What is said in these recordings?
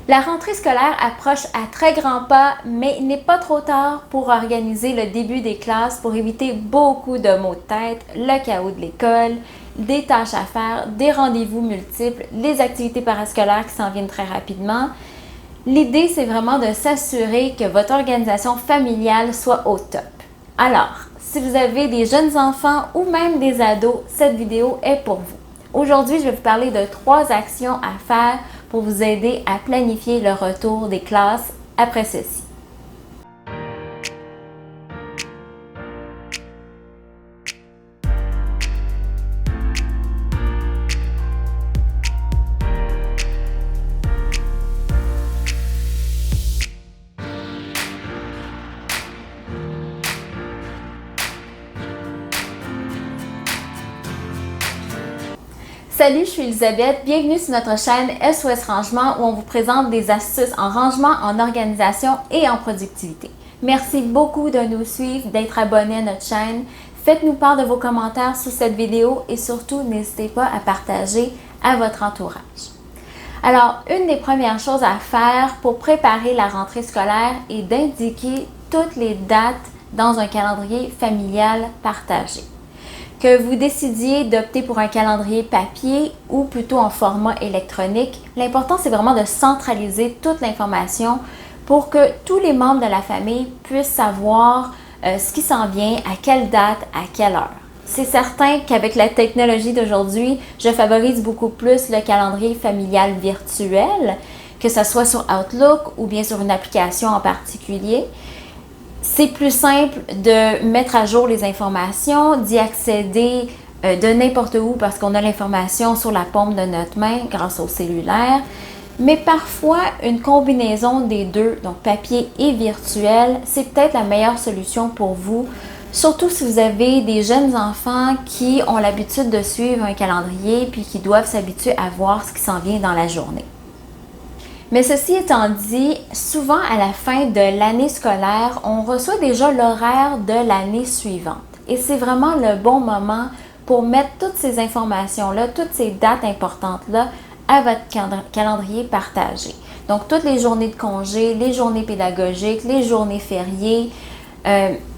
La rentrée scolaire approche à très grands pas, mais il n'est pas trop tard pour organiser le début des classes pour éviter beaucoup de maux de tête, le chaos de l'école, des tâches à faire, des rendez-vous multiples, les activités parascolaires qui s'en viennent très rapidement. L'idée, c'est vraiment de s'assurer que votre organisation familiale soit au top. Alors, si vous avez des jeunes enfants ou même des ados, cette vidéo est pour vous. Aujourd'hui, je vais vous parler de 3 actions à faire pour vous aider à planifier le retour des classes après ceci. Salut, je suis Elisabeth, bienvenue sur notre chaîne SOS Rangement où on vous présente des astuces en rangement, en organisation et en productivité. Merci beaucoup de nous suivre, d'être abonné à notre chaîne. Faites-nous part de vos commentaires sous cette vidéo et surtout, n'hésitez pas à partager à votre entourage. Alors, une des premières choses à faire pour préparer la rentrée scolaire est d'indiquer toutes les dates dans un calendrier familial partagé. Que vous décidiez d'opter pour un calendrier papier ou plutôt en format électronique, l'important c'est vraiment de centraliser toute l'information pour que tous les membres de la famille puissent savoir ce qui s'en vient, à quelle date, à quelle heure. C'est certain qu'avec la technologie d'aujourd'hui, je favorise beaucoup plus le calendrier familial virtuel, que ce soit sur Outlook ou bien sur une application en particulier. C'est plus simple de mettre à jour les informations, d'y accéder de n'importe où parce qu'on a l'information sur la paume de notre main grâce au cellulaire. Mais parfois, une combinaison des deux, donc papier et virtuel, c'est peut-être la meilleure solution pour vous, surtout si vous avez des jeunes enfants qui ont l'habitude de suivre un calendrier puis qui doivent s'habituer à voir ce qui s'en vient dans la journée. Mais ceci étant dit, souvent à la fin de l'année scolaire, on reçoit déjà l'horaire de l'année suivante. Et c'est vraiment le bon moment pour mettre toutes ces informations-là, toutes ces dates importantes-là à votre calendrier partagé. Donc, toutes les journées de congé, les journées pédagogiques, les journées fériées,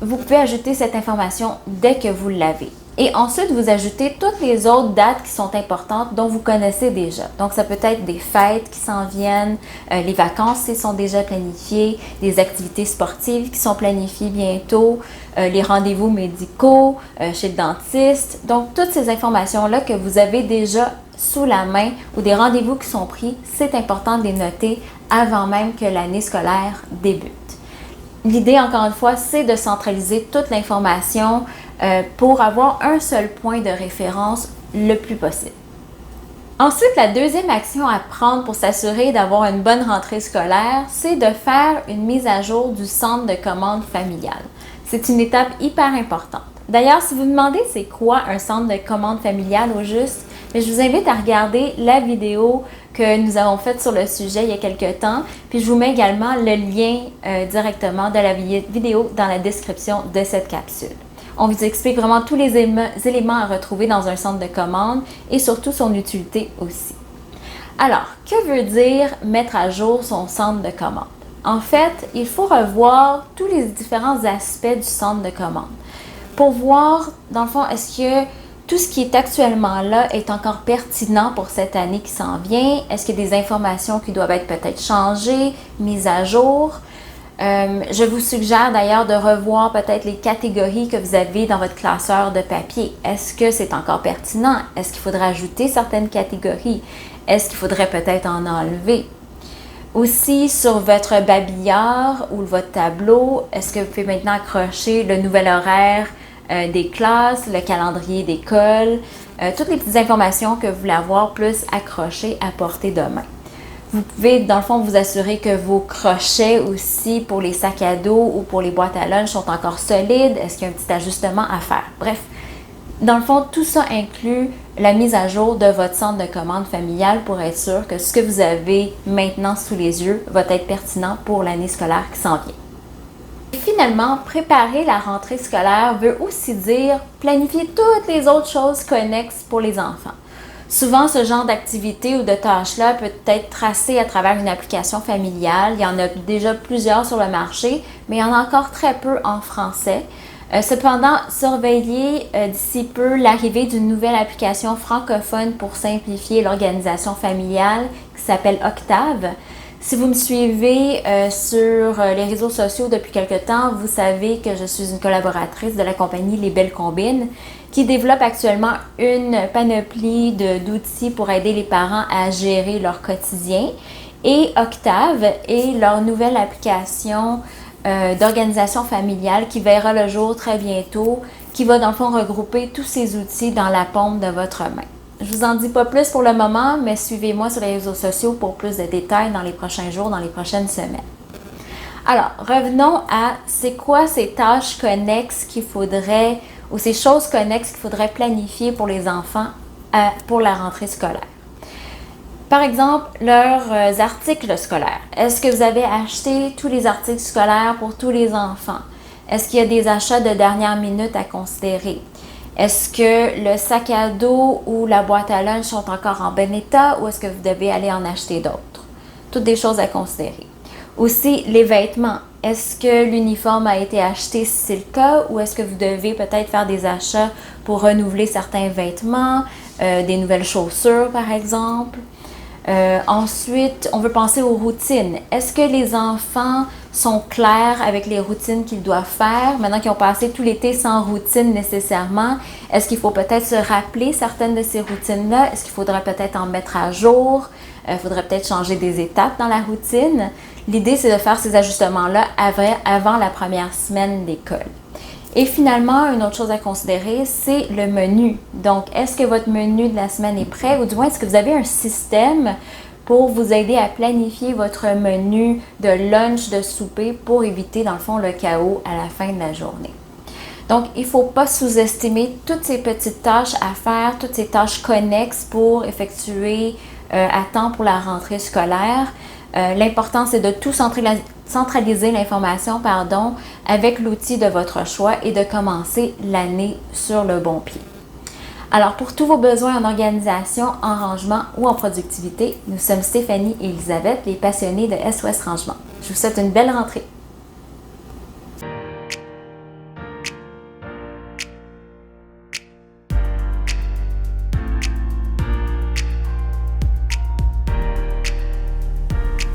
vous pouvez ajouter cette information dès que vous l'avez. Et ensuite, vous ajoutez toutes les autres dates qui sont importantes dont vous connaissez déjà. Donc, ça peut être des fêtes qui s'en viennent, les vacances qui sont déjà planifiées, des activités sportives qui sont planifiées bientôt, les rendez-vous médicaux chez le dentiste. Donc, toutes ces informations-là que vous avez déjà sous la main ou des rendez-vous qui sont pris, c'est important de les noter avant même que l'année scolaire débute. L'idée, encore une fois, c'est de centraliser toute l'information pour avoir un seul point de référence le plus possible. Ensuite, la deuxième action à prendre pour s'assurer d'avoir une bonne rentrée scolaire, c'est de faire une mise à jour du centre de commande familial. C'est une étape hyper importante. D'ailleurs, si vous me demandez c'est quoi un centre de commande familial au juste, je vous invite à regarder la vidéo que nous avons faite sur le sujet il y a quelques temps. Puis je vous mets également le lien directement de la vidéo dans la description de cette capsule. On vous explique vraiment tous les éléments à retrouver dans un centre de commande et surtout son utilité aussi. Alors, que veut dire mettre à jour son centre de commande? En fait, il faut revoir tous les différents aspects du centre de commande pour voir, dans le fond, est-ce que tout ce qui est actuellement là est encore pertinent pour cette année qui s'en vient? Est-ce qu'il y a des informations qui doivent être peut-être changées, mises à jour? Je vous suggère d'ailleurs de revoir peut-être les catégories que vous avez dans votre classeur de papier. Est-ce que c'est encore pertinent? Est-ce qu'il faudrait ajouter certaines catégories? Est-ce qu'il faudrait peut-être en enlever? Aussi, sur votre babillard ou votre tableau, est-ce que vous pouvez maintenant accrocher le nouvel horaire des classes, le calendrier d'école, toutes les petites informations que vous voulez avoir plus accrochées à portée de main. Vous pouvez, dans le fond, vous assurer que vos crochets aussi pour les sacs à dos ou pour les boîtes à lunch sont encore solides. Est-ce qu'il y a un petit ajustement à faire? Bref, dans le fond, tout ça inclut la mise à jour de votre centre de commande familial pour être sûr que ce que vous avez maintenant sous les yeux va être pertinent pour l'année scolaire qui s'en vient. Et finalement, préparer la rentrée scolaire veut aussi dire planifier toutes les autres choses connexes pour les enfants. Souvent, ce genre d'activité ou de tâche-là peut être tracé à travers une application familiale. Il y en a déjà plusieurs sur le marché, mais il y en a encore très peu en français. Cependant, surveillez d'ici peu l'arrivée d'une nouvelle application francophone pour simplifier l'organisation familiale qui s'appelle Octave. Si vous me suivez sur les réseaux sociaux depuis quelque temps, vous savez que je suis une collaboratrice de la compagnie Les Belles Combines qui développe actuellement une panoplie d'outils pour aider les parents à gérer leur quotidien. Et Octave est leur nouvelle application d'organisation familiale qui verra le jour très bientôt, qui va dans le fond regrouper tous ces outils dans la paume de votre main. Je vous en dis pas plus pour le moment, mais suivez-moi sur les réseaux sociaux pour plus de détails dans les prochains jours, dans les prochaines semaines. Alors, revenons à c'est quoi ces tâches connexes qu'il faudrait, ou ces choses connexes qu'il faudrait planifier pour les enfants pour la rentrée scolaire. Par exemple, leurs articles scolaires. Est-ce que vous avez acheté tous les articles scolaires pour tous les enfants? Est-ce qu'il y a des achats de dernière minute à considérer? Est-ce que le sac à dos ou la boîte à lunch sont encore en bon état ou est-ce que vous devez aller en acheter d'autres? Toutes des choses à considérer. Aussi, les vêtements. Est-ce que l'uniforme a été acheté si c'est le cas ou est-ce que vous devez peut-être faire des achats pour renouveler certains vêtements, des nouvelles chaussures par exemple? Ensuite, on veut penser aux routines. Est-ce que les enfants sont clairs avec les routines qu'ils doivent faire? Maintenant qu'ils ont passé tout l'été sans routine nécessairement, est-ce qu'il faut peut-être se rappeler certaines de ces routines-là? Est-ce qu'il faudrait peut-être en mettre à jour? Il faudrait peut-être changer des étapes dans la routine. L'idée, c'est de faire ces ajustements-là avant la première semaine d'école. Et finalement, une autre chose à considérer, c'est le menu. Donc, est-ce que votre menu de la semaine est prêt ou du moins, est-ce que vous avez un système pour vous aider à planifier votre menu de lunch, de souper pour éviter, dans le fond, le chaos à la fin de la journée. Donc, il ne faut pas sous-estimer toutes ces petites tâches à faire, toutes ces tâches connexes pour effectuer à temps pour la rentrée scolaire. L'important, c'est de tout centraliser l'information avec l'outil de votre choix et de commencer l'année sur le bon pied. Alors, pour tous vos besoins en organisation, en rangement ou en productivité, nous sommes Stéphanie et Elisabeth, les passionnées de SOS Rangement. Je vous souhaite une belle rentrée.